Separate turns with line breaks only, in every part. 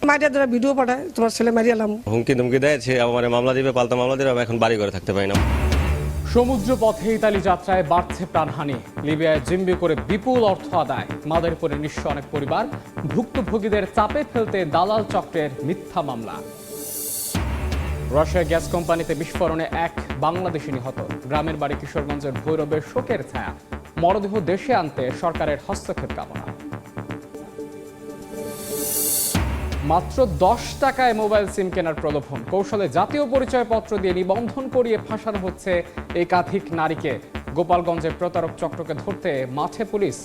মারিয়া দ্বারা ভিডিও পাঠায়, তোমার ছেলে মারিয়ালাম।
হুমকি ধুমকি দেয়, সে আমার মামলা দিবে, পাল্টা মামলা দিবে। আমি এখন বাড়ি করে থাকতে পারি না।
সমুদ্র পথে ইতালি যাত্রায় বাড়ছে প্রাণহানি। লিবিয়ায় জিম্মি করে বিপুল অর্থ আদায়। মাদারীপুরে নিঃস্ব অনেক পরিবার। ভুক্তভোগীদের চাপে ফেলতে দালাল চক্রের মিথ্যা মামলা। রাশিয়া গ্যাস কোম্পানিতে বিস্ফোরণে এক বাংলাদেশি নিহত। গ্রামের বাড়ি কিশোরগঞ্জের ভৈরবের শোকের ছায়া। মরদেহ দেশে আনতে সরকারের হস্তক্ষেপ কামনা। মাত্র 10 টাকায় মোবাইল সিম কেনার প্রলোভন। কৌশলে জাতীয় পরিচয়পত্র দিয়ে নিবন্ধন করিয়ে ফাঁসানো হচ্ছে একাধিক নারীকে। গোপালগঞ্জের প্রতারক চক্রকে ধরতে মাঠে পুলিশ।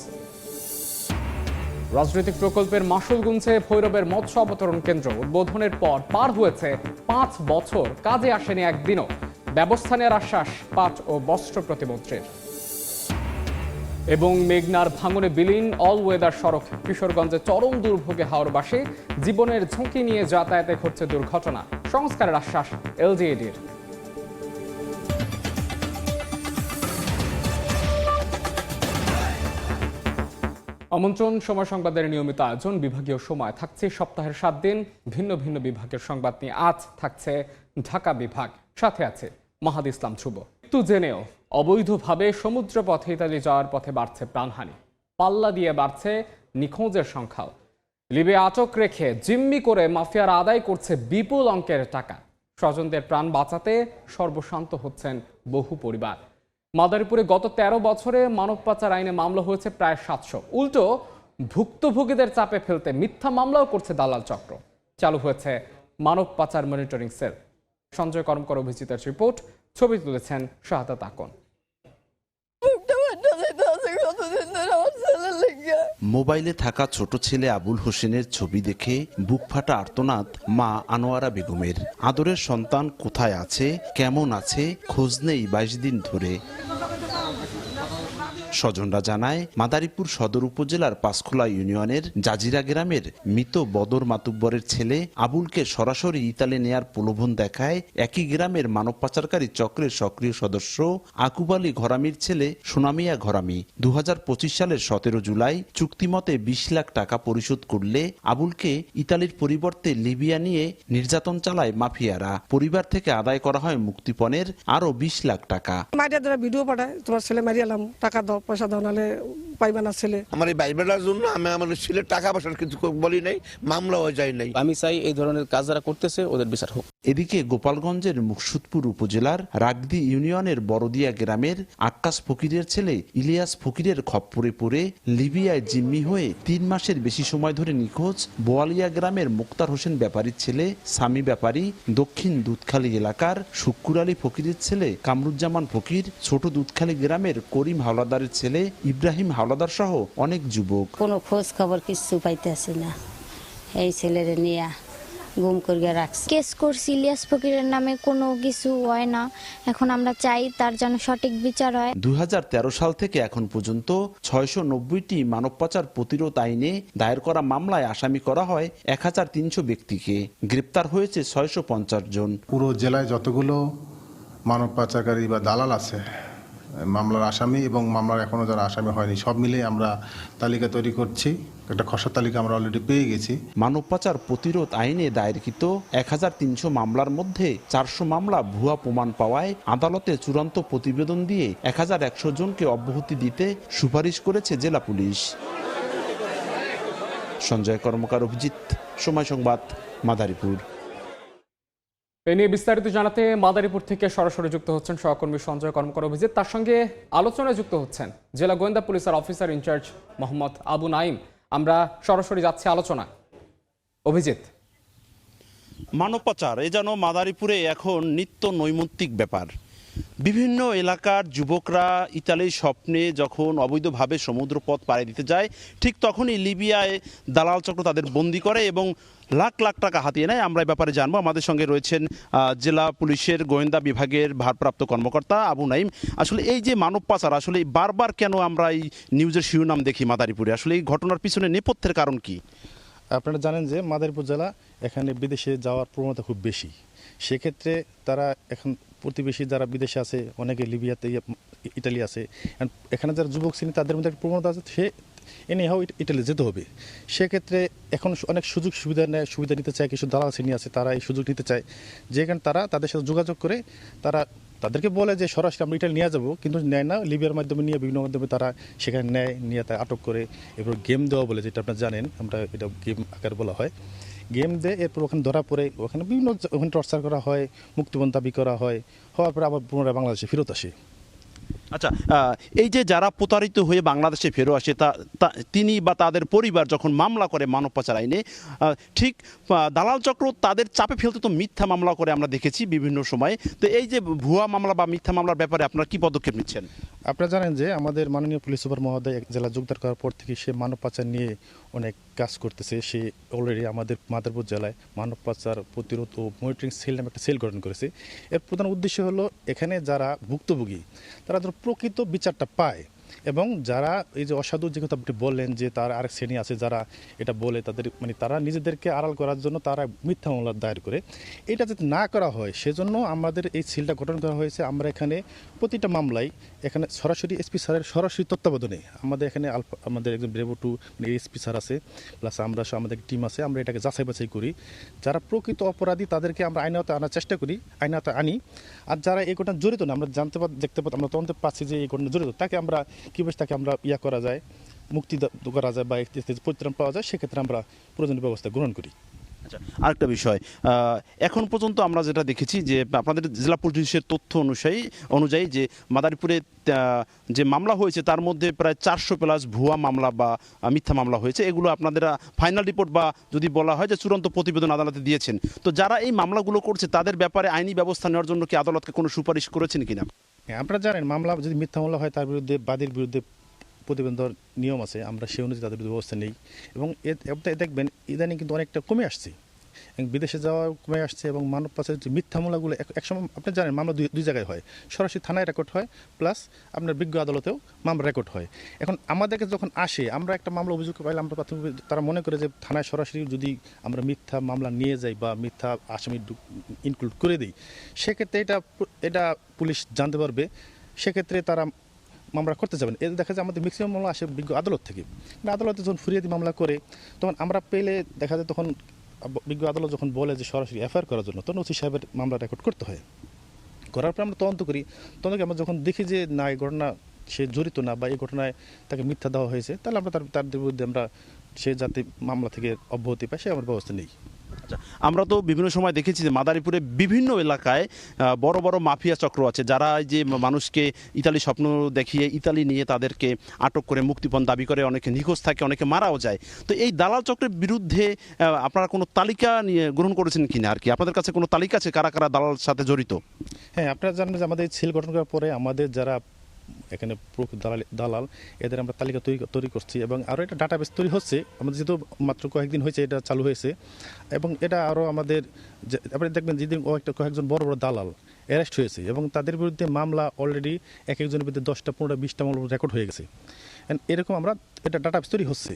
রাজনৈতিক প্রকল্পের মাসুল গুনছে ভৈরবের মৎস্য অবতরণ কেন্দ্র। উদ্বোধনের পর পার হয়েছে 5 বছর, কাজে আসেনি একদিনও। ব্যবস্থা নেওয়ার আশ্বাস পাট ও বস্ত্র প্রতিমন্ত্রীর। এবং মেঘনার ভাঙনে বিলীন অল ওয়েদার সড়ক। কিশোরগঞ্জে চরম দুর্ভোগে হাওরবাসী। জীবনের ঝুঁকি নিয়ে যাতায়াতে ঘটছে দুর্ঘটনা। সংস্কারের আশ্বাস এলজিইডির। আমন্ত্রণ সময় সংবাদের নিয়মিত আয়োজন। বিভাগীয় সময় থাকছে সপ্তাহের 7 দিন। ভিন্ন ভিন্ন বিভাগের সংবাদ নিয়ে আজ থাকছে ঢাকা বিভাগ। সাথে আছে মাহাদি ইসলাম ধ্রুব। একটু জেনেও অবৈধভাবে সমুদ্র পথে ইতালি যাওয়ার পথে বাড়ছে প্রাণহানি। পাল্লা দিয়ে বাড়ছে নিখোঁজের সংখ্যাও। লিবিয়া আটক রেখে জিম্মি করে মাফিয়ার আদায় করছে বিপুল অঙ্কের টাকা। স্বজনদের প্রাণ বাঁচাতে সর্বশান্ত হচ্ছেন বহু পরিবার। মাদারীপুরে গত 13 বছরে মানব পাচার আইনে মামলা হয়েছে প্রায় 700। উল্টো ভুক্তভোগীদের চাপে ফেলতে মিথ্যা মামলাও করছে দালাল চক্র। চালু হয়েছে মানব পাচার মনিটরিং সেল। সঞ্জয় কর্মকার অভিজিতের রিপোর্ট। ছবি তুলেছেন শাহাদাত আকন।
মোবাইলে থাকা ছোট ছেলে আবুল হোসেনের ছবি দেখে বুক ফাটা আর্তনাদ মা আনোয়ারা বেগমের। আদরের সন্তান কোথায় আছে, কেমন আছে, খোঁজ নেই 22 দিন ধরে। স্বজনরা জানায়, মাদারীপুর সদর উপজেলার পাঁচখোলা ইউনিয়নের জাজিরা গ্রামের মৃত বদর মাতুব্বরের ছেলে আবুলকে সরাসরি ইতালি নেয়ার প্রলোভন দেখায় একই গ্রামের মানব পাচারকারী চক্রের সক্রিয় সদস্য আকুব আলী ঘরামির ছেলে সোনামিয়া ঘরামি। 2025 সালের 17 জুলাই চুক্তিমতে 20 লাখ টাকা পরিশোধ করলে আবুলকে ইতালির পরিবর্তে লিবিয়া নিয়ে নির্যাতন চালায় মাফিয়ারা। পরিবার থেকে আদায় করা হয় মুক্তিপণের আরো 20 লাখ টাকা।
মারিয়া দ্বারা ভিডিও পাঠায়, তোমার ছেলে মারিয়ালাম, টাকা দাও, পয়সা দাও, নাহলে পাইবা না ছেলে।
আমার এই বাইবেলার জন্য আমি আমার ছেলে টাকা পয়সার কিছু বলি নাই, মামলাও যায় নাই।
আমি চাই এই ধরনের কাজ যারা করতেছে ওদের বিচার হোক।
এদিকে গোপালগঞ্জের মুকসুদপুর উপজেলার রাগদি ইউনিয়নের বড়দিয়া গ্রামের আক্কাস ফকিরের ছেলে ইলিয়াস ফকিরের খপ্পরে পড়ে লিবিয়ায় জিম্মি হয়ে 3 মাসের বেশি সময় ধরে নিখোঁজ বোয়ালিয়া গ্রামের মুক্তার হোসেন ব্যাপারীর ছেলে সামি ব্যাপারী, দক্ষিণ দুধখালী এলাকার শুক্কুর আলী ফকিরের ছেলে কামরুজ্জামান ফকির, ছোট দুধখালী গ্রামের করিম হাওলাদারের ছেলে ইব্রাহিম হাওলাদার সহ অনেক যুবক।
কোনো খোঁজ খবর কিছু পাইতেছি না। এই ছেলেরে নিয়ে গুম করিয়া রাখছে।
কেস করছি ইলিয়াস ফকিরের নামে, কোনো কিছু হয় না। এখন আমরা চাই তার যেন সঠিক বিচার হয়।
2013 সাল থেকে এখন পর্যন্ত 690টি মানব পাচার প্রতিরোধ আইনে দায়ের করা মামলায় আসামি করা হয় 1300 ব্যক্তিকে। গ্রেপ্তার হয়েছে 650 জন।
পুরো জেলায় যতগুলো মানব পাচারকারী বা দালাল আছে, মামলার আসামি এবং মামলার এখনো যারা আসামি হয়নি, সব মিলে আমরা তালিকা তৈরি করছি। একটা খসড়া তালিকা আমরা অলরেডি পেয়ে গেছি।
মানব পাচার প্রতিরোধ আইনে দায়েরকৃত 1300 মামলার মধ্যে 400 মামলা ভুয়া প্রমাণ পাওয়ায় আদালতে চূড়ান্ত প্রতিবেদন দিয়ে 1100 জনকে অব্যাহতি দিতে সুপারিশ করেছে জেলা পুলিশ। সঞ্জয় কর্মকার অভিজিৎ, সময় সংবাদ, মাদারীপুর।
এ নিয়ে বিস্তারিত জানাতে মাদারীপুর থেকে সরাসরি যুক্ত হচ্ছেন সহকর্মী সঞ্জয় কর্মকার অভিজিৎ। তার সঙ্গে আলোচনায় যুক্ত হচ্ছেন জেলা গোয়েন্দা পুলিশের অফিসার ইনচার্জ মোহাম্মদ আবু নাইম। আমরা সরাসরি যাচ্ছি আলোচনা। অভিজিৎ,
মানব পাচার এ যেন মাদারীপুরে এখন নিত্য নৈমিত্তিক ব্যাপার। বিভিন্ন এলাকার যুবকরা ইতালির স্বপ্নে যখন অবৈধভাবে সমুদ্রপথ পাড়ি দিতে যায়, ঠিক তখনই লিবিয়ায় দালাল চক্র তাদের বন্দি করে এবং লাখ লাখ টাকা হাতিয়ে নেয়। আমরা এই ব্যাপারে জানবো। আমাদের সঙ্গে রয়েছেন জেলা পুলিশের গোয়েন্দা বিভাগের ভারপ্রাপ্ত কর্মকর্তা আবু নাইম। আসলে এই যে মানব পাচার, আসলে বারবার কেন আমরা এই নিউজের শিরোনাম দেখি মাদারীপুরে, আসলে এই ঘটনার পিছনে নেপথ্যের কারণ কি?
আপনারা জানেন যে মাদারীপুর জেলা এখানে বিদেশে যাওয়ার প্রবণতা খুব বেশি। সেক্ষেত্রে তারা এখন প্রতিবেশী যারা বিদেশে আছে, অনেকে লিবিয়াতে, ইটালি আছে, এখানে যারা যুবক শ্রেণী তাদের মধ্যে একটা প্রবণতা আছে, এ নিয়ে ইটালি যেতে হবে। সেক্ষেত্রে এখন অনেক সুবিধা নিতে চায়, কিছু দালাল শ্রেণী আছে তারা এই সুযোগ নিতে চায়, যেখানে তারা তাদের সাথে যোগাযোগ করে তাদেরকে বলে যে সরাসরি আমরা ইটালি নিয়ে যাবো, কিন্তু নেয় না, লিবিয়ার মাধ্যমে নিয়ে বিভিন্ন মাধ্যমে তারা সেখানে নিয়ে তাই আটক করে এরপর গেম দেওয়া বলে, যেটা আপনারা জানেন, আমরা এটা গেম আকার বলা হয়। গেম দেয়, এরপর ওখানে ধরা পড়ে, ওখানে ওখানে টর্চার করা হয়, মুক্তিপণ দাবি করা হয়, হওয়ার পরে আবার পুনরায় বাংলাদেশে ফেরত আসে।
আচ্ছা, এই যে যারা প্রতারিত হয়ে বাংলাদেশে ফেরত আসে তিনি বা তাদের পরিবার যখন মামলা করে মানব পাচার আইনে, ঠিক দালাল চক্র তাদের চাপে ফেলতে তো মিথ্যা মামলা করে আমরা দেখেছি বিভিন্ন সময়ে। তো এই যে ভুয়া মামলা বা মিথ্যা মামলার ব্যাপারে আপনারা কি পদক্ষেপ নিচ্ছেন?
আপনারা জানেন যে আমাদের মাননীয় পুলিশ সুপার মহোদয় জেলা যোগদান করার পর থেকে সে মানব পাচার নিয়ে অনেক কাজ করতেছে। সে অলরেডি আমাদের মাদারীপুর জেলায় মানব পাচার প্রতিরোধ ও মনিটরিং সেল নামে একটা সেল গঠন করেছে। এর প্রধান উদ্দেশ্য হলো এখানে যারা ভুক্তভোগী তারা যেন প্রকৃত বিচারটা পায়, এবং যারা এই যে অসাধু, যে কথা আপনি বললেন যে তার আরেক শ্রেণী আছে যারা এটা বলে তাদের তারা নিজেদেরকে আড়াল করার জন্য তারা মিথ্যা মামলা দায়ের করে, এটা যাতে না করা হয় সেজন্য আমাদের এই সেলটা গঠন করা হয়েছে। আমরা এখানে প্রতিটা মামলায় এখানে সরাসরি এসপি স্যারের সরাসরি তত্ত্বাবধানে আমাদের এখানে আমাদের একজন ব্রেভো টু এসপি স্যার আছে, প্লাস আমরা আমাদের টিম আছে, আমরা এটাকে যাচাই বাছাই করি। যারা প্রকৃত অপরাধী তাদেরকে আমরা আইনাতে আনার চেষ্টা করি, আইনাতে আনি। আর যারা এই ঘটনা জড়িত না, আমরা দেখতে পাচ্ছি, আমরা তদন্তে পাচ্ছি যে এই ঘটনা জড়িত, তাকে আমরা কীভাবে তাকে আমরা করা যায়, মুক্তি করা যায় বা পরিত্রাণ পাওয়া যায়, সেক্ষেত্রে আমরা প্রয়োজনীয় ব্যবস্থা গ্রহণ করি।
আচ্ছা, আরেকটা বিষয়, এখন পর্যন্ত আমরা যেটা দেখেছি যে আপনাদের জেলা পুলিশের তথ্য অনুযায়ী যে মাদারীপুরে যে মামলা হয়েছে তার মধ্যে প্রায় 400+ ভুয়া মামলা বা মিথ্যা মামলা হয়েছে। এগুলো আপনাদের ফাইনাল রিপোর্ট বা যদি বলা হয় যে চূড়ান্ত প্রতিবেদন আদালতে দিয়েছেন। তো যারা এই মামলাগুলো করছে তাদের ব্যাপারে আইনি ব্যবস্থা নেওয়ার জন্য কি আদালতকে কোনো সুপারিশ করেছেন কিনা?
আপনারা জানেন মামলা যদি মিথ্যা মামলা হয় তার বিরুদ্ধে বাদীর বিরুদ্ধে প্রতিবেদন দেওয়ার নিয়ম আছে, আমরা সেই অনুযায়ী তাদের বিরুদ্ধে ব্যবস্থা নেই। এবং দেখবেন ইদানিং কিন্তু অনেকটা কমে আসছে, বিদেশে যাওয়া কমে আসছে। এবং মানব পাচারের যে মিথ্যা মামলাগুলো একসময় আপনি জানেন মামলা দুই জায়গায় হয়, সরাসরি থানায় রেকর্ড হয়, প্লাস আপনার বিজ্ঞ আদালতেও মামলা রেকর্ড হয়। এখন আমাদেরকে যখন আসে, আমরা একটা মামলা অভিযোগ পাইলে আমরা প্রাথমিক তারা মনে করে যে থানায় সরাসরি যদি আমরা মিথ্যা মামলা নিয়ে যাই বা মিথ্যা আসামি ইনক্লুড করে দিই, সেক্ষেত্রে এটা পুলিশ জানতে পারবে, সেক্ষেত্রে তারা মামলা করতে যাবেন। এতে দেখা যায় আমাদের ম্যাক্সিমাম মামলা আসে বিজ্ঞ আদালত থেকে। আদালতে যখন ফিরিয়ে মামলা করে তখন আমরা পেলে দেখা যায় তখন বিজ্ঞ আদালত যখন বলে যে সরাসরি এফআইআর করার জন্য, তখন ওসি সাহেবের মামলা রেকর্ড করতে হয়। করার পর আমরা তদন্ত করি, তদন্ত আমরা যখন দেখি যে না এই ঘটনা সে জড়িত না বা এই ঘটনায় তাকে মিথ্যা দেওয়া হয়েছে, তাহলে আমরা তার বিরুদ্ধে আমরা সে যাতে মামলা থেকে অব্যাহতি পায় সে আমার ব্যবস্থা নেই।
আচ্ছা, আমরা তো বিভিন্ন সময় দেখেছি যে মাদারীপুরে বিভিন্ন এলাকায় বড় বড় মাফিয়া চক্র আছে, যারা যে মানুষকে ইতালি স্বপ্ন দেখিয়ে ইতালি নিয়ে তাদেরকে আটক করে মুক্তিপণ দাবি করে, অনেকে নিখোঁজ থাকে, অনেকে মারাও যায়। তো এই দালাল চক্রের বিরুদ্ধে আপনারা কোনো তালিকা নিয়ে গ্রহণ করেছেন কিনা, আর কি আপনাদের কাছে কোনো তালিকা আছে কারা কারা দালালের সাথে জড়িত?
হ্যাঁ, আপনারা জানেন যে আমাদের সেল গঠন করার পরে আমাদের যারা এখানে দালাল এদের আমরা তালিকা তৈরি করছি, এবং আরও একটা ডাটাবেস তৈরি হচ্ছে। আমাদের যেহেতু মাত্র কয়েকদিন হয়েছে এটা চালু হয়েছে, এবং এটা আরও আমাদের আপনি দেখবেন যেদিন কয়েকজন বড় বড় দালাল অ্যারেস্ট হয়েছে, এবং তাদের বিরুদ্ধে মামলা অলরেডি একজনের বিরুদ্ধে 10টা 15টা 20টা মামলা রেকর্ড হয়ে গেছে। এরকম আমরা এটা ডাটাবেস তৈরি হচ্ছে,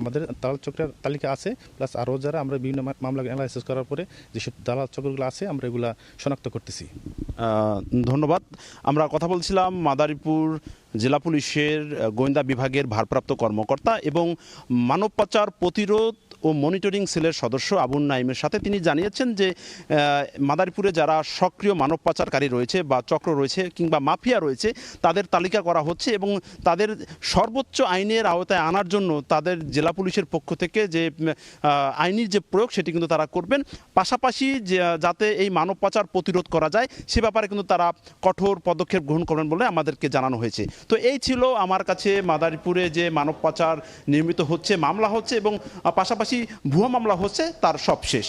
আমাদের দালাল চক্রের তালিকা আছে, প্লাস আরও যারা আমরা বিভিন্ন মামলা অ্যানালাইসিস করার পরে যেসব দালাল চক্রগুলো আছে আমরা এগুলা শনাক্ত করতেছি।
ধন্যবাদ। আমরা কথা বলছিলাম মাদারীপুর জেলা পুলিশের গোয়েন্দা বিভাগের ভারপ্রাপ্ত কর্মকর্তা এবং মানব পাচার প্রতিরোধ ও মনিটরিং সেলের সদস্য আবুল নাইমের সাথে। তিনি জানিয়েছেন যে মাদারীপুরে যারা সক্রিয় মানব পাচারকারী রয়েছে বা চক্র রয়েছে কিংবা মাফিয়া রয়েছে তাদের তালিকা করা হচ্ছে, এবং তাদের সর্বোচ্চ আইনের আওতায় আনার জন্য তাদের জেলা পুলিশের পক্ষ থেকে যে আইনের যে প্রয়োগ সেটি কিন্তু তারা করবেন। পাশাপাশি যাতে এই মানব পাচার প্রতিরোধ করা যায় সে ব্যাপারে কিন্তু তারা কঠোর পদক্ষেপ গ্রহণ করবেন বলে আমাদেরকে জানানো হয়েছে। তো এই ছিল আমার কাছে মাদারীপুরে যে মানব পাচার নিয়মিত হচ্ছে, মামলা হচ্ছে এবং পাশাপাশি ভুয়া মামলা হচ্ছে তার সব শেষ।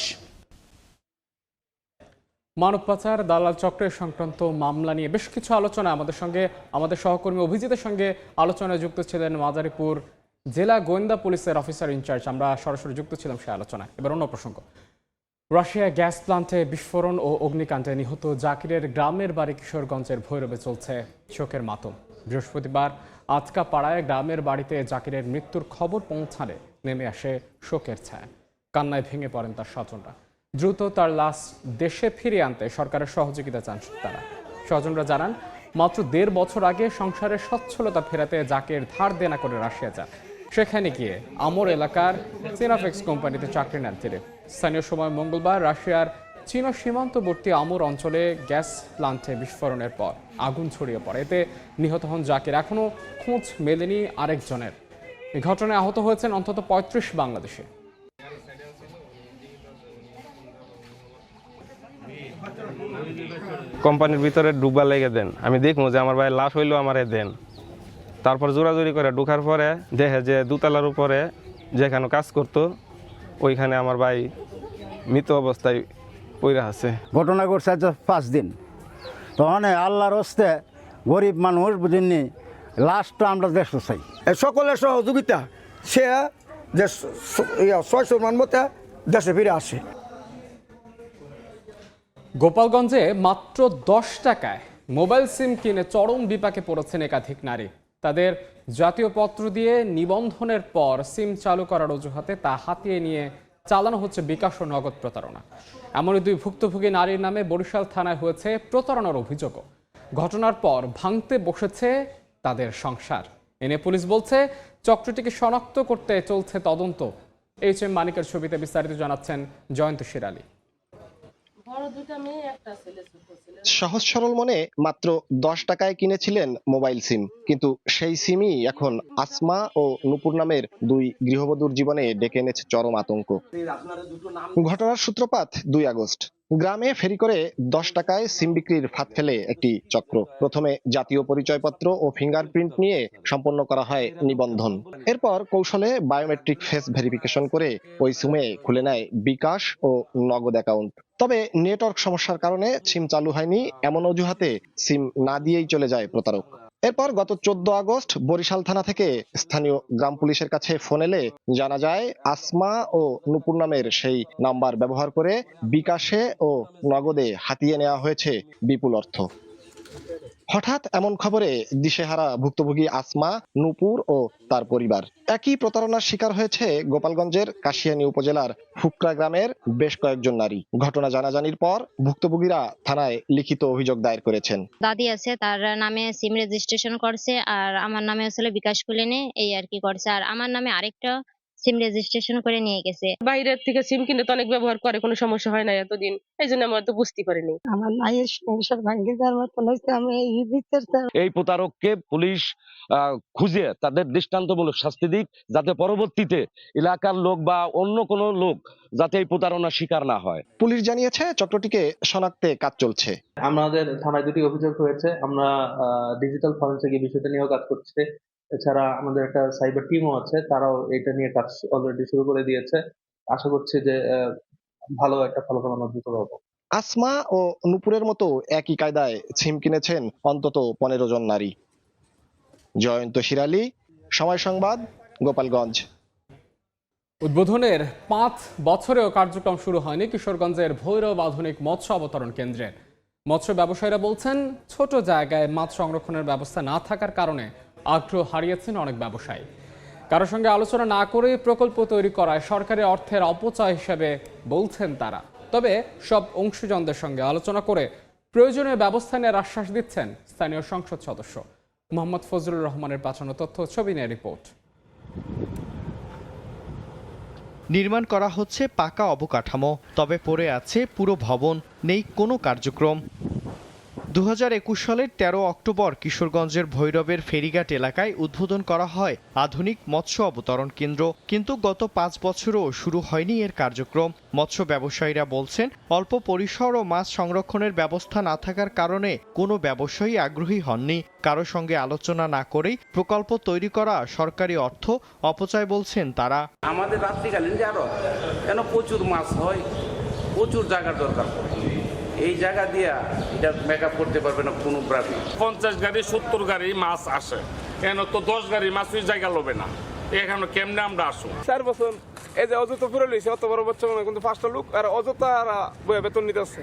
মানব পাচার দালাল চক্রের সংক্রান্ত মামলা নিয়ে বেশ কিছু আলোচনা আমাদের সহকর্মী অভিজিতের সঙ্গে আলোচনায় যুক্ত ছিলেন মাদারীপুর জেলা গোয়েন্দা পুলিশের অফিসার ইনচার্জ। আমরা সরাসরি যুক্ত ছিলাম সেই আলোচনায়। এবার অন্য প্রসঙ্গ, রাশিয়া গ্যাস প্লান্টে বিস্ফোরণ ও অগ্নিকাণ্ডে নিহত জাকিরের গ্রামের বাড়ি কিশোরগঞ্জের ভৈরবে চলছে শোকের মাতম। বৃহস্পতিবার আজকা পাড়ায় গ্রামের বাড়িতে জাকিরের মৃত্যুর খবর পৌঁছালে নেমে আসে শোকের ছায়া। কান্নায় ভেঙে পড়েন তার স্বজনরা। দ্রুত তার লাশ দেশে ফিরিয়ে আনতে সরকারের সহযোগিতা চান তারা। স্বজনরা জানান, মাত্র 1.5 বছর আগে সংসারের সচ্ছলতা ফেরাতে জাকির ধার দেনা করে রাশিয়া যান। সেখানে গিয়ে আমর এলাকার সিনাফেক্স কোম্পানিতে চাকরি নেন তিনি। স্থানীয় সময় মঙ্গলবার রাশিয়ার চীন সীমান্তবর্তী আমর অঞ্চলে গ্যাস প্লান্টে বিস্ফোরণের পর আগুন ছড়িয়ে পড়ে। এতে নিহত হন জাকির। এখনও খোঁজ মেলেনি আরেকজনের। এই ঘটনায় আহত হয়েছেন অন্তত ৩৫ বাংলাদেশি।
কোম্পানির ভিতরে ডুববা লেগে দেন, আমি দেখবো যে আমার ভাই লাশ হইলো আমারে দেন। তারপর জোরাজোরি করে ঢোকার পরে দেখে যে দোতলার উপরে যেখানে কাজ করতো ওইখানে আমার ভাই মৃত অবস্থায় পইরা আছে।
ঘটনা ঘটছে আজ 5 দিন। তখন আল্লাহর হস্তে গরিব মানুষ বুঝিনি, লাশটা আমরা দেখতে চাই।
সকলের সহযোগিতা সে যে 600 মান মতো দেশে ফিরে আসে।
গোপালগঞ্জে মাত্র 10 টাকায় মোবাইল সিম কিনে চরম বিপাকে পড়েছেন একাধিক নারী। তাদের জাতীয় পত্র দিয়ে নিবন্ধনের পর সিম চালু করার অজুহাতে তা হাতিয়ে নিয়ে চালানো হচ্ছে বিকাশ ও নগদ প্রতারণা। এমনই 2 ভুক্তভোগী নারীর নামে বরিশাল থানায় হয়েছে প্রতারণার অভিযোগও। ঘটনার পর ভাঙতে বসেছে তাদের সংসার। এনে পুলিশ বলছে চক্রটিকে শনাক্ত করতে চলছে তদন্ত। HM মানিকের ছবিতে বিস্তারিত জানাচ্ছেন জয়ন্ত শিরালী।
সহজ সরল মনে মাত্র 10 টাকায় কিনেছিলেন মোবাইল সিম, কিন্তু সেই সিমই এখন আসমা ও নূপুর নামের 2 গৃহবধূর জীবনে ডেকে এনেছে চরম আতঙ্ক। ঘটনার সূত্রপাত 2 আগস্ট। গ্রামে ফেরি করে 10 টাকায় সিম বিক্রির ফাঁদ ফেলে একটি চক্র। প্রথমে জাতীয় পরিচয়পত্র ও ফিঙ্গারপ্রিন্ট নিয়ে সম্পন্ন করা হয় নিবন্ধন। এরপর কৌশলে বায়োমেট্রিক ফেস ভেরিফিকেশন করে ওই সিমে খুলে নেয় বিকাশ ও নগদ অ্যাকাউন্ট। তবে নেটওয়ার্ক সমস্যার কারণে সিম চালু হয়নি এমন অজুহাতে সিম না দিয়েই চলে যায় প্রতারক। এরপর গত 14 আগস্ট বরিশাল থানা থেকে স্থানীয় গ্রাম পুলিশের কাছে ফোন এলে জানা যায় আসমা ও নূপুর নামের সেই নাম্বার ব্যবহার করে বিকাশে ও নগদে হাতিয়ে নেওয়া হয়েছে বিপুল অর্থ। হঠাৎ এমন খবরে দিশেহারা ভুক্তভোগী আসমা, নূপুর ও তার পরিবার। একই প্রতারণার শিকার হয়েছে গোপালগঞ্জের কাশিয়ানী উপজেলার ফুকরা গ্রামের বেশ কয়েকজন নারী। ঘটনা জানাজানির পর ভুক্তভোগীরা থানায় লিখিত অভিযোগ দায়ের করেছেন।
দাদি আছে, তার নামে সিম রেজিস্ট্রেশন করছে, আর আমার নামে আসলে বিকাশ খুলে নে এই আর কি করছে, আর আমার নামে আরেকটা সিম রেজিস্ট্রেশন করে নিয়ে গেছে।
বাইরের থেকে সিম কিনে তো অনেক ব্যবহার করে, কোনো সমস্যা হয় না এতদিন, এই জন্য আমরা তো বুঝতে পারিনি।
আমার মায়ের সংসার ভাঙে যাওয়ার মতন হয়েছে। আমি
এই প্রতারককে পুলিশ খুঁজে তাদের দৃষ্টান্তমূলক শাস্তি দিক, যাতে পরবর্তীতে এলাকার লোক বা অন্য কোনো লোক যাতে এই প্রতারণার শিকার না হয়।
পুলিশ জানিয়েছে চক্রটিকে শনাক্তে কাজ চলছে।
আমাদের থানায় 2টি অভিযোগ হয়েছে। আমরা ডিজিটাল ফরেনসিক এই বিষয়টা নিয়েও কাজ করছি। এছাড়া আমাদের একটা সাইবার টিমও আছে, তারাও এটা নিয়ে কাজ অলরেডি শুরু করে দিয়েছে। আশা করছি যে ভালো একটা ফলাফল আমরা দ্রুত পাবো।
আসমা ও নূপুরের মতো একই কায়দায় সিম কিনেছেন অন্তত 15 জন নারী। জয়ন্ত শিরালী, সময় সংবাদ, গোপালগঞ্জ।
উদ্বোধনের 5 বছরেও কার্যক্রম শুরু হয়নি কিশোরগঞ্জের ভৈরব আধুনিক মৎস্য অবতরণ কেন্দ্রের। মৎস্য ব্যবসায়ীরা বলছেন ছোট জায়গায় মাছ সংরক্ষণের ব্যবস্থা না থাকার কারণে আগ্রহ হারিয়েছেন অনেক ব্যবসায়ী। কারো সঙ্গে আলোচনা না করে প্রকল্প তৈরি করায় সরকারি অর্থের অপচয় হিসেবে বলছেন তারা। তবে সব অংশীজনদের সঙ্গে আলোচনা করে প্রয়োজনীয় ব্যবস্থা নেওয়ার আশ্বাস দিচ্ছেন স্থানীয় সংসদ সদস্য। মোহাম্মদ ফজলুর রহমানের পাঠানো তথ্য ছবি নিয়ে রিপোর্ট।
নির্মাণ করা হচ্ছে পাকা অবকাঠামো, তবে পড়ে আছে পুরো ভবন, নেই কোনো কার্যক্রম। 2021 সালের 13 অক্টোবর কিশোরগঞ্জের ভৈরবের ফেরিঘাট এলাকায় উদ্বোধন করা হয় আধুনিক মৎস্য অবতরণ কেন্দ্র, কিন্তু গত 5 বছরও শুরু হয়নি এর কার্যক্রম। মৎস্য ব্যবসায়ীরা বলছেন অল্প পরিসর ও মাছ সংরক্ষণের ব্যবস্থা না থাকার কারণে কোনো ব্যবসায়ী আগ্রহী হননি। কারো সঙ্গে আলোচনা না করেই প্রকল্প তৈরি করা সরকারি অর্থ অপচয় বলছেন তারা।
আমাদের রাত্রিকালীন যে আরো কেন প্রচুর মাছ হয়, প্রচুর জায়গার দরকার, এই জায়গা দিয়া এটা মেকআপ করতে পারবে না কোনো প্রাণী। 50 গাড়ি 70 গাড়ি মাছ আসে, কেন তো 10 গাড়ি মাছ ওই জায়গা লবে না, এখানে কেমনে আমরা আসো।
4 বছর এই যে অযথা পুরো লইছে, অত বড় বাচ্চা মানে কিন্তু 5টা লোক আর অযথা বেতন নিতেছে,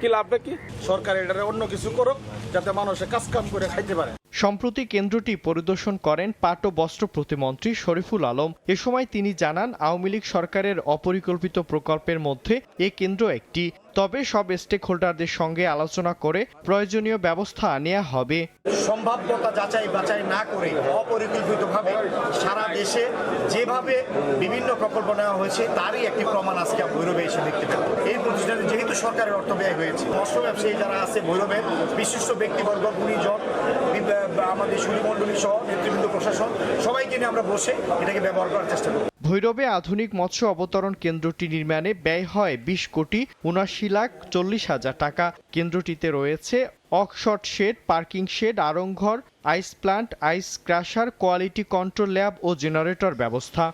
কি লাভটা কি? সরকার এটা অন্য কিছু করুক যাতে মানুষে কাজ কাম করে খাইতে পারে।
সম্প্রতি কেন্দ্রটি পরিদর্শন করেন পাট ও বস্ত্র প্রতিমন্ত্রী শরীফুল আলম। এ সময় তিনি জানান আওয়ামী লীগ সরকারের অপরিকল্পিত প্রকল্পের মধ্যে এ কেন্দ্র একটি। তবে সব স্টেক হোল্ডারদের সঙ্গে আলোচনা করে প্রয়োজনীয় ব্যবস্থা নেওয়া হবে।
সম্ভাব্যতা যাচাই বাছাই না করে অপরিকল্পিতভাবে সারা দেশে যেভাবে বিভিন্ন প্রকল্প নেওয়া হয়েছে তারই একটি প্রমাণ আজকে ভৈরবে এসে দেখতে পেলাম। এই প্রতিষ্ঠানে যেহেতু সরকারের অর্থ ব্যয় হয়েছে, মৎস্য ব্যবসায়ী যারা আছে ভৈরবের বিশিষ্ট ব্যক্তিবর্গ, গুণীজন, আমাদের সুরিমণ্ডলী সহ নেতৃবৃন্দ, প্রশাসন সবাইকে নিয়ে আমরা বসে এটাকে ব্যবহার করার চেষ্টা করি।
ভৈরবে আধুনিক মৎস্য অবতরণ কেন্দ্রটি নির্মাণে ব্যয় হয় 20,79,40,000 টাকা। কেন্দ্রটিতে রয়েছে অক্সফোর্ড শেড, পার্কিং শেড, আড়ংঘর, আইস প্লান্ট, আইস ক্রাশার, কোয়ালিটি কন্ট্রোল ল্যাব ও জেনারেটর ব্যবস্থা।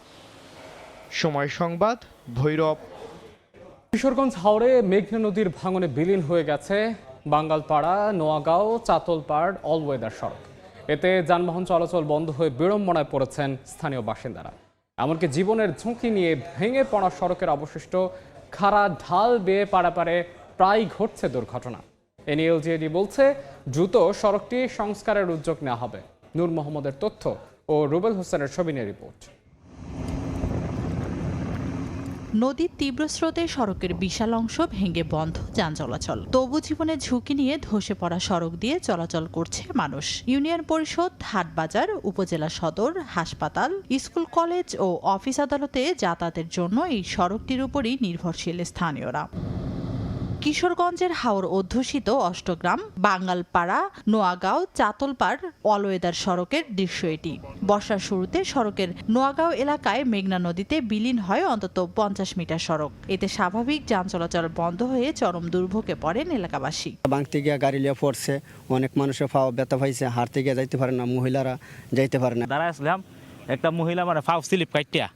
সময় সংবাদ, ভৈরব।
কিশোরগঞ্জ হাওরে মেঘনা নদীর ভাঙনে বিলীন হয়ে গেছে বাঙ্গালপাড়া, নোয়াগাঁও, চাতলপাড় অলওয়েদার সড়ক। এতে যানবাহন চলাচল বন্ধ হয়ে বিড়ম্বনায় পড়েছেন স্থানীয় বাসিন্দারা। এমনকি জীবনের ঝুঁকি নিয়ে ভেঙে পড়া সড়কের অবশিষ্ট খাড়া ঢাল বেয়ে পারাপারে প্রায় ঘটছে দুর্ঘটনা। এ নিয়ে এলজিইডি বলছে দ্রুত সড়কটি সংস্কারের উদ্যোগ নেওয়া হবে। নূর মোহাম্মদের তথ্য ও রুবেল হোসেনের ছবি নিয়ে রিপোর্ট।
নদীর তীব্র স্রোতে সড়কের বিশাল অংশ ভেঙে বন্ধ যান চলাচল। তবু জীবনের ঝুঁকি নিয়ে ধসে পড়া সড়ক দিয়ে চলাচল করছে মানুষ। ইউনিয়ন পরিষদ, হাটবাজার, উপজেলা সদর, হাসপাতাল, স্কুল, কলেজ ও অফিস আদালতে যাতায়াতের জন্য এই সড়কটির উপরই নির্ভরশীল স্থানীয়রা। কিশোরগঞ্জের হাওর অধ্যুষিত অষ্টগ্রাম, বাঙ্গালপাড়া, নোয়াগাঁও, চাতলপাড় অলওয়েদার সড়কের দৃশ্য এটি। বর্ষার শুরুতে সড়কের নোয়াগাঁও এলাকায় মেঘনা নদীতে বিলীন হয় অন্তত 50 মিটার সড়ক। এতে স্বাভাবিক যান চলাচল বন্ধ হয়ে চরম দুর্ভোগে পড়েন এলাকাবাসী।
বাংতে গিয়ে গাড়ি লিয়ে পড়ছে, অনেক মানুষের পাও ব্যথা পাইছে, হাঁটতে গিয়ে যাইতে পারে না, মহিলারা যাইতে পারে না।
দাঁড়ায় আসলাম, একটা মহিলা মানে ফাও স্লিপ কাটিয়া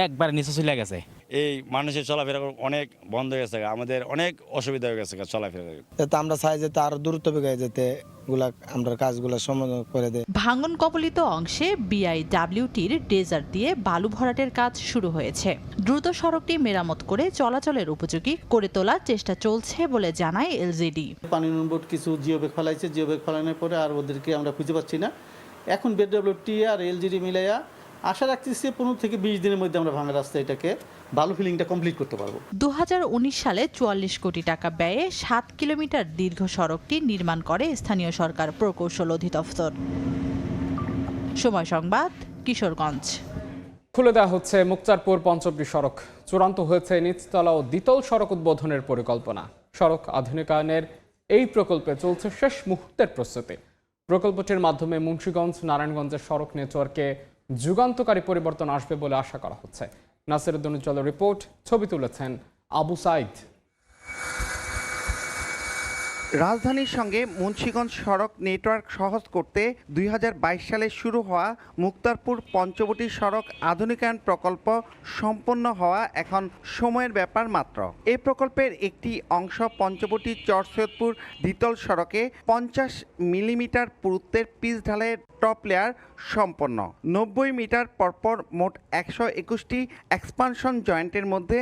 একবার নিচে চলে গেছে।
এই মানুষের চলাফেরা অনেক বন্ধ হয়ে গেছে, আমাদের অনেক অসুবিধা হয়ে গেছে চলাফেরা।
আমরা চাই যেতে আরো দ্রুত বেগে যেতে আমরা কাজগুলো সমাধান করে দেয়।
ভাঙন কবলিত অংশে বিআইডব্লিউটির ডেজার দিয়ে বালু ভরাটের কাজ শুরু হয়েছে। দ্রুত সড়কটি মেরামত করে চলাচলের উপযোগী করে তোলার চেষ্টা চলছে বলে জানায় এলজিডি।
পানি উন্নয়ন বোর্ড কিছু জিওব্যাগ ফেলাইছে, জিওব্যাগ ফেলানোর পরে আর ওদেরকে আমরা খুঁজে পাচ্ছি না। এখন বিআইডব্লিউটি আর এলজিডি মিলাইয়া আশা রাখতেছি 15 থেকে 20 দিনের মধ্যে আমরা ভাঙা রাস্তা এটাকে ভালো ফিলিংটা কমপ্লিট করতে পারবো।
2019 সালে 44 কোটি টাকা ব্যয়ে 7 কিলোমিটার দীর্ঘ সড়কটি নির্মাণ করে স্থানীয় সরকার প্রকৌশল অধিদপ্তর। সময় সংবাদ, কিশোরগঞ্জ।
খুলে দেওয়া হচ্ছে মুক্তারপুর পঞ্চবটি সড়ক। চূড়ান্ত হয়েছে নিচতলা ও দ্বিতল সড়ক উদ্বোধনের পরিকল্পনা। সড়ক আধুনিকায়নের এই প্রকল্পে চলছে শেষ মুহূর্তের প্রস্তুতি। প্রকল্পটির মাধ্যমে মুন্সিগঞ্জ, নারায়ণগঞ্জের সড়ক নেটওয়ার্কে যুগান্তকারী পরিবর্তন আসবে বলে আশা করা হচ্ছে। নাসিরউদ্দিন উজ্জ্বলের রিপোর্ট, ছবি তুলেছেন আবু সাইদ।
রাজধানীর সঙ্গে মুন্সিগঞ্জ সড়ক নেটওয়ার্ক সহজ করতে 2022 সালে শুরু হওয়া মুক্তারপুর পঞ্চবটি সড়ক আধুনিকায়ন প্রকল্প সম্পন্ন হওয়া এখন সময়ের ব্যাপার মাত্র। এই প্রকল্পের একটি অংশ পঞ্চবটি চরসৈয়দপুর দ্বিতল সড়কে 50 মিলিমিটার পুরুত্বের পিচ ঢালের টপ লেয়ার সম্পন্ন। 90 মিটার পরপর মোট 121টি এক্সপানশন জয়েন্টের মধ্যে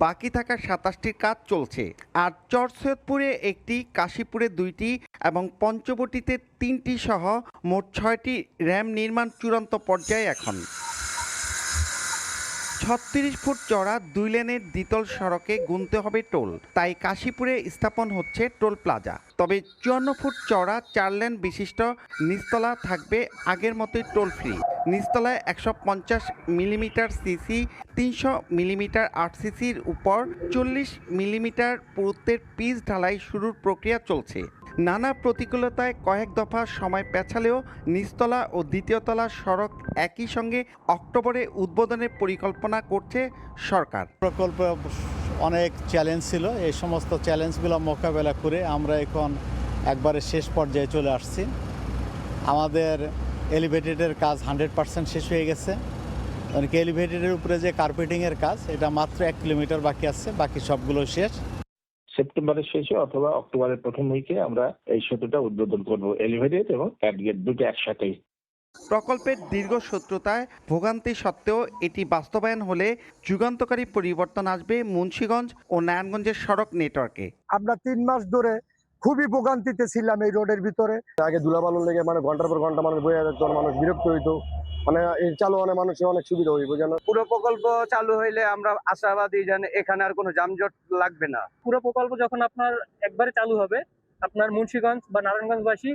বাকি থাকা 27টির কাজ চলছে। আর চরসৈয়দপুরে একটি, কাশীপুরে 2টি এবং পঞ্চবটিতে 3টি সহ মোট 6টি র্যাম নির্মাণ চূড়ান্ত পর্যায়ে এখন। 36 ফুট চড়া 2 লেনের দ্বিতল সড়কে গুনতে হবে টোল, তাই কাশীপুরে স্থাপন হচ্ছে টোল প্লাজা। তবে 54 ফুট চড়া 4 লেন বিশিষ্ট নিচতলা থাকবে আগের মতোই টোল ফ্রি। নিচতলায় 150 মিলিমিটার সিসি, 300 মিলিমিটার আরসিসির উপর 40 মিলিমিটার পুরুত্বের পিচ ঢালাই শুরুর প্রক্রিয়া চলছে। নানা প্রতিকূলতায় কয়েক দফা সময় পেছালেও নিচতলা ও দ্বিতীয় তলা সড়ক একই সঙ্গে অক্টোবরে উদ্বোধনের পরিকল্পনা করছে সরকার।
প্রকল্প অনেক চ্যালেঞ্জ ছিল, এই সমস্ত চ্যালেঞ্জগুলো মোকাবেলা করে আমরা এখন একবারে শেষ পর্যায়ে চলে আসছি। আমাদের এলিভেটেডের কাজ 100% শেষ হয়ে গেছে। অনেক এলিভেটেডের উপরে যে কার্পেটিংয়ের কাজ, এটা মাত্র 1 কিলোমিটার বাকি আছে, বাকি সবগুলো শেষ।
সেপ্টেম্বরের শেষে অথবা অক্টোবরের প্রথম উইকে আমরা এই সেতুটা উদ্বোধন করব, এলিভেটেড এবং প্যাডগেট দুটো একসাথেই।
প্রকল্পের দীর্ঘসূত্রতায় ভোগান্তি সত্ত্বেও এটি বাস্তবায়ন হলে যুগান্তকারী পরিবর্তন আসবে মুন্সিগঞ্জ ও নারায়ণগঞ্জের সড়ক নেটওয়ার্কে।
আমরা 3 মাস ধরে খুবই ভোগান্তিতে ছিলাম এই রোডের ভিতরে। আগে ধুলাবালুর লেগে মানে ঘন্টার পর ঘন্টা মানুষ বয়ে যেত, মানুষ বিরক্ত হইতো। মানে এই চালু অনেক মানুষের অনেক সুবিধা হইব যেন।
পুরো প্রকল্প চালু হইলে আমরা আশাবাদী যেন এখানে আর কোনো যানজট লাগবে না।
পুরো প্রকল্প যখন আপনার একবারে চালু হবে, আপনার মুন্সিগঞ্জ বা নারায়ণগঞ্জবাসী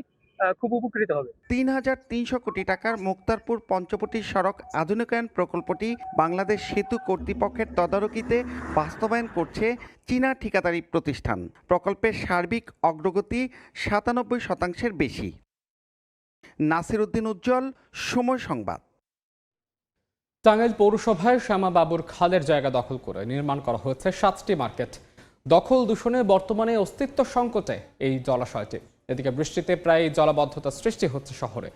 খুব উপকৃত হবে।
৩,৩০০ কোটি টাকার মুক্তারপুর পঞ্চবটি সড়ক আধুনিকায়ন প্রকল্পটি বাংলাদেশ সেতু কর্তৃপক্ষের তদারকিতে বাস্তবায়ন করছে চীনা ঠিকাদারি প্রতিষ্ঠান। প্রকল্পের সার্বিক অগ্রগতি ৯৭% বেশি। নাসির উদ্দিন উজ্জ্বল, সময় সংবাদ।
টাঙ্গাইল পৌরসভায় শ্যামা বাবুর খালের জায়গা দখল করে নির্মাণ করা হয়েছে 7টি মার্কেট। দখল দূষণে বর্তমানে অস্তিত্ব সংকটে এই জলাশয়টি। এদিকে বৃষ্টিতে প্রায় জলাবদ্ধতা সৃষ্টি হচ্ছে শহরে।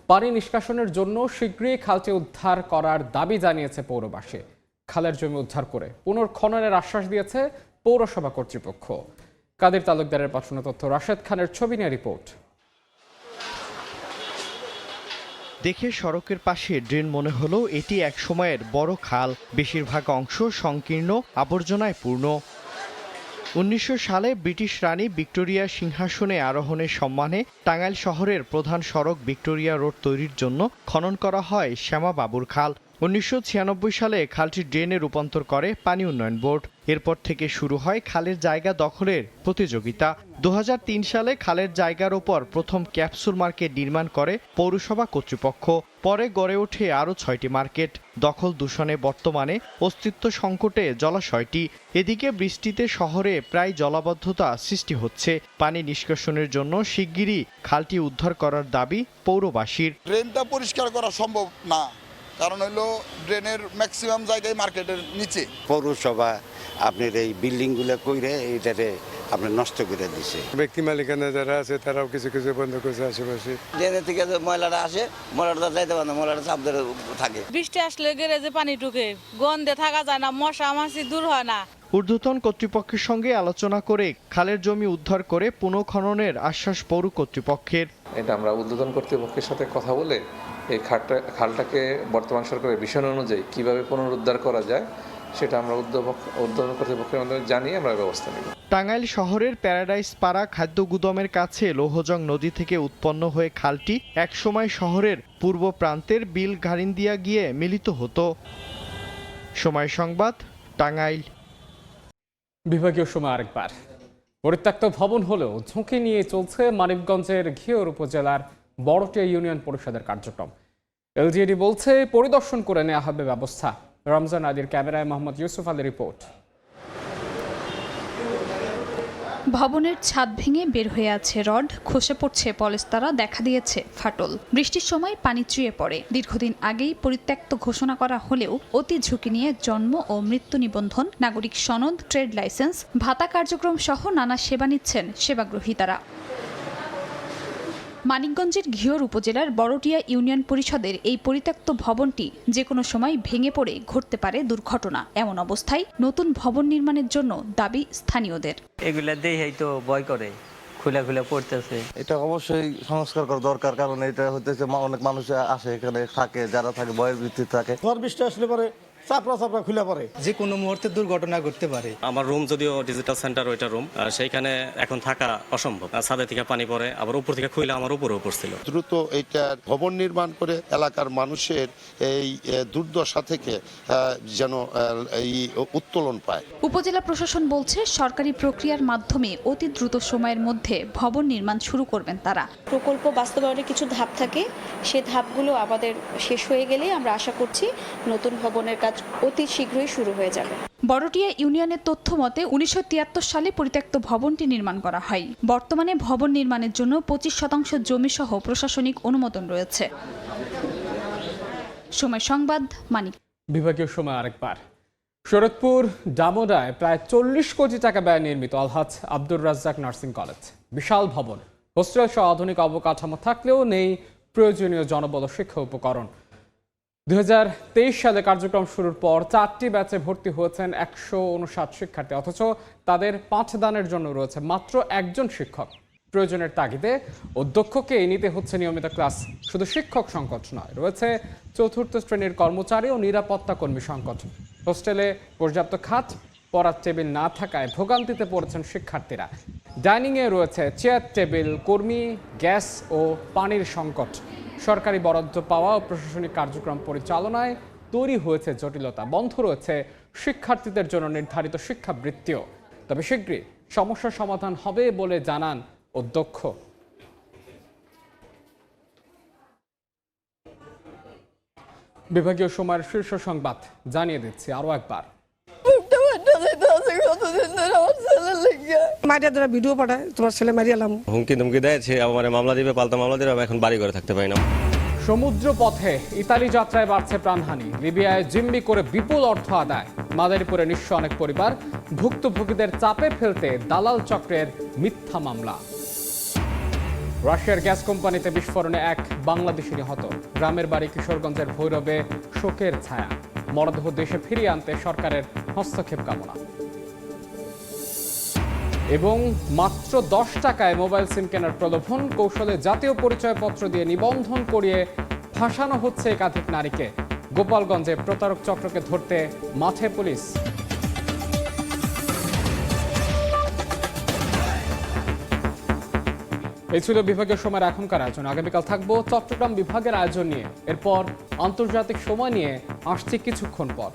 পানি নিষ্কাশনের জন্য শীঘ্রই খালটি উদ্ধার করার দাবি জানিয়েছে পৌরবাসী। খালের জমি উদ্ধার করে পুনর্খননের আশ্বাস দিয়েছে পৌরসভা কর্তৃপক্ষ। কাদের তালুকদারের পাঠানো তথ্য, রাশেদ খানের ছবি নিয়ে রিপোর্ট।
দেখে সড়কের পাশে ড্রেন মনে হলো এটি এক সময়ের বড় খাল। বেশিরভাগ অংশ সংকীর্ণ, আবর্জনায় পূর্ণ। 1900 সালে ব্রিটিশ রানী ভিক্টোরিয়া সিংহাসনে আরোহণের সম্মানে টাঙ্গাইল শহরের প্রধান সড়ক ভিক্টোরিয়া রোড তৈরির জন্য খনন করা হয় শ্যামা বাবুর খাল। 1996 সালে খালটি ড্রেনে রূপান্তর করে পানি উন্নয়ন বোর্ড। এরপর থেকে শুরু হয় খালের জায়গা দখলের প্রতিযোগিতা। 2003 সালে খালের জায়গার ওপর প্রথম ক্যাপসুল মার্কেট নির্মাণ করে পৌরসভা কর্তৃপক্ষ। পরে গড়ে ওঠে আরও 6টি মার্কেট। দখল দূষণে বর্তমানে অস্তিত্ব সংকটে জলাশয়টি। এদিকে বৃষ্টিতে শহরে প্রায় জলাবদ্ধতা সৃষ্টি হচ্ছে। পানি নিষ্কাশনের জন্য শিগগিরই খালটি উদ্ধার করার দাবি পৌরবাসীর।
ড্রেনটা পরিষ্কার করা সম্ভব না, কারণ হলো ড্রেনের ম্যাক্সিমাম জায়গায় মার্কেটের নিচে।
পৌরসভা আপনার এই বিল্ডিংগুলো কইরে এইটাতে আপনার নষ্ট করে দিছে।
ব্যক্তি মালিকানা যারা আছে তারাও কিছু কিছু বন্ধ করছে আশেপাশে।
ড্রেনের থেকে ময়লাটা আসে, ময়লাটা যাইতে পারে না, ময়লাটা চাপ ধরে থাকে।
বৃষ্টি আসলে গ্যারেজে পানি ঢুকে, গন্ধে থাকা যায় না, মশা মাছি দূর হয় না।
ঊর্ধ্বতন কর্তৃপক্ষের সঙ্গে আলোচনা করে খালের জমি উদ্ধার করে পুনঃখননের আশ্বাস পৌর কর্তৃপক্ষের।
এটা আমরা ঊর্ধ্বতন কর্তৃপক্ষের সাথে কথা বলে এই খালটাকে বর্তমান সরকারের ভিশন অনুযায়ী কিভাবে পুনরুদ্ধার করা যায় সেটা আমরা ঊর্ধ্বতন কর্তৃপক্ষের মাধ্যমে জানিয়ে আমরা ব্যবস্থা নেব।
টাঙ্গাইল শহরের প্যারাডাইস পাড়া খাদ্য গুদামের কাছে লৌহজং নদী থেকে উৎপন্ন হয়ে খালটি একসময় শহরের পূর্ব প্রান্তের বিল ঘারিন্দিয়া গিয়ে মিলিত হতো। সময় সংবাদ, টাঙ্গাইল।
বিভাগীয় সময় আরেকবার। পরিত্যক্ত ভবন হলেও ঝুঁকি নিয়ে চলছে মানিকগঞ্জের ঘিওর উপজেলার বড়টিয়া ইউনিয়ন পরিষদের কার্যক্রম। এলজিইডি বলছে পরিদর্শন করে নেওয়া হবে ব্যবস্থা। রমজান আলীর ক্যামেরায় মোহাম্মদ ইউসুফ আলীর রিপোর্ট।
ভবনের ছাদ ভেঙে বের হয়ে আছে রড, খসে পড়ছে পলেস্তারা, দেখা দিয়েছে ফাটল। বৃষ্টির সময় পানি চুইয়ে পড়ে। দীর্ঘদিন আগেই পরিত্যক্ত ঘোষণা করা হলেও অতি ঝুঁকি নিয়ে জন্ম ও মৃত্যু নিবন্ধন, নাগরিক সনদ, ট্রেড লাইসেন্স, ভাতা কার্যক্রম সহ নানা সেবা নিচ্ছেন সেবাগ্রহীতারা। মানিকগঞ্জের ঘিওর উপজেলার বড়টিয়া ইউনিয়ন পরিষদের এই পরিত্যক্ত ভবনটি যে কোনো সময় ভেঙে পড়ে ঘটতে পারে দুর্ঘটনা। এমন অবস্থায় নতুন ভবন নির্মাণের জন্য দাবি স্থানীয়দের।
এগুলা দেখেই তো ভয় করে, খুলে খুলে পড়তেছে।
এটা অবশ্যই সংস্কার করা দরকার, কারণ এটা হতেছে অনেক মানুষ আসে এখানে থাকে, যারা থাকে ভয়ের ভিত্তিতে থাকে।
ঝড় বৃষ্টি আসলে পরে চাপড়া চাপড়া খুলে পড়ে,
যে কোনো মুহূর্তে দুর্ঘটনা ঘটতে পারে।
আমার রুম যদিও ডিজিটাল সেন্টার, ওইটা রুম, সেইখানে এখন থাকা অসম্ভব। ছাদে থেকে পানি পড়ে, আবার উপর থেকে খুলে আমার উপরেও পড়ছিল।
দ্রুত এইটা ভবন নির্মাণ করে এলাকার মানুষের এই দুর্দশা থেকে যেন এই উত্তোলন পায়।
উপজেলা প্রশাসন বলছে সরকারি প্রক্রিয়ার মাধ্যমে অতি দ্রুত সময়ের মধ্যে ভবন নির্মাণ শুরু করবেন তারা।
প্রকল্প বাস্তবায়নের কিছু ধাপ থাকে, সে ধাপগুলো আমাদের শেষ হয়ে গেলে আমরা আশা করছি নতুন ভবনের কাজ অতি শীঘ্রই শুরু হয়ে যাবে।
বড়টিয়া ইউনিয়নের তথ্য মতে 1973 সালে পরিত্যক্ত ভবনটি নির্মাণ করা হয়। বর্তমানে ভবন নির্মাণের জন্য 25% জমি সহ প্রশাসনিক অনুমোদন রয়েছে। সময় সংবাদ, মানিক।
বিভাগীয় সময় আরেকবার। শরৎপুর ডামোডায় প্রায় 40 কোটি টাকা ব্যয় নির্মিত আলহাজ আব্দুর রাজ্জাক নার্সিং কলেজ। বিশাল ভবন, হোস্টেল সহ আধুনিক অবকাঠামো থাকলেও নেই প্রয়োজনীয় জনবল শিক্ষা উপকরণ। 2023 সালে কার্যক্রম শুরুর পর 4টি ব্যাচে ভর্তি হয়েছেন 159 শিক্ষার্থী, অথচ তাদের পাঠদানের জন্য রয়েছে মাত্র একজন শিক্ষক। প্রয়োজনের তাগিদে অধ্যক্ষকে নিতে হচ্ছে নিয়মিত ক্লাস। শুধু শিক্ষক সংকট নয়, রয়েছে চতুর্থ শ্রেণীর কর্মচারী ও নিরাপত্তা কর্মী সংকট। হোস্টেলে পর্যাপ্ত খাট, পড়ার টেবিল না থাকায় ভোগান্তিতে পড়েছেন শিক্ষার্থীরা। ডাইনিংয়ে রয়েছে চেয়ার টেবিল, কর্মী, গ্যাস ও পানির সংকট। সরকারি বরাদ্দ পাওয়া ও প্রশাসনিক কার্যক্রম পরিচালনায় তৈরি হয়েছে জটিলতা। বন্ধ রয়েছে শিক্ষার্থীদের জন্য নির্ধারিত শিক্ষাবৃত্তিও। তবে শীঘ্রই সমস্যার সমাধান হবে বলে জানান অধ্যক্ষ। বিভাগীয় সময়ের শীর্ষ সংবাদ জানিয়ে দিচ্ছি আরো একবার।
ভিডিও পাঠায় তোমার ছেলে মারিয়ালাম,
হুমকি ধুমকি দেয়, সে আমার মামলা দিবে, পাল্টা মামলা দিবে। এখন বাড়ি ঘরে থাকতে পারি না।
সমুদ্র পথে ইতালি যাত্রায় বাড়ছে প্রাণহানি। লিবিয়ায় জিম্মি করে বিপুল অর্থ আদায়। মাদারীপুরে নিঃস্ব অনেক পরিবার। ভুক্তভোগীদের চাপে ফেলতে দালাল চক্রের মিথ্যা মামলা। রাশিয়ার গ্যাস কোম্পানিতে বিস্ফোরণে এক বাংলাদেশি নিহত। গ্রামের বাড়ি কিশোরগঞ্জের ভৈরবে শোকের ছায়া। মরদেহ দেশে ফিরিয়ে আনতে সরকারের হস্তক্ষেপ কামনা। এবং মাত্র 10 টাকায় মোবাইল সিম কেনার প্রলোভন কৌশলে জাতীয় পরিচয়পত্র দিয়ে নিবন্ধন করিয়ে ফাঁসানো হচ্ছে একাধিক নারীকে। গোপালগঞ্জে প্রতারক চক্রকে ধরতে মাঠে পুলিশ। এই ছিল বিভাগীয় সময়ের এখনকার আয়োজন। আগামীকাল থাকবো চট্টগ্রাম বিভাগের আয়োজন নিয়ে। এরপর আন্তর্জাতিক সময় নিয়ে আসছি কিছুক্ষণ পর।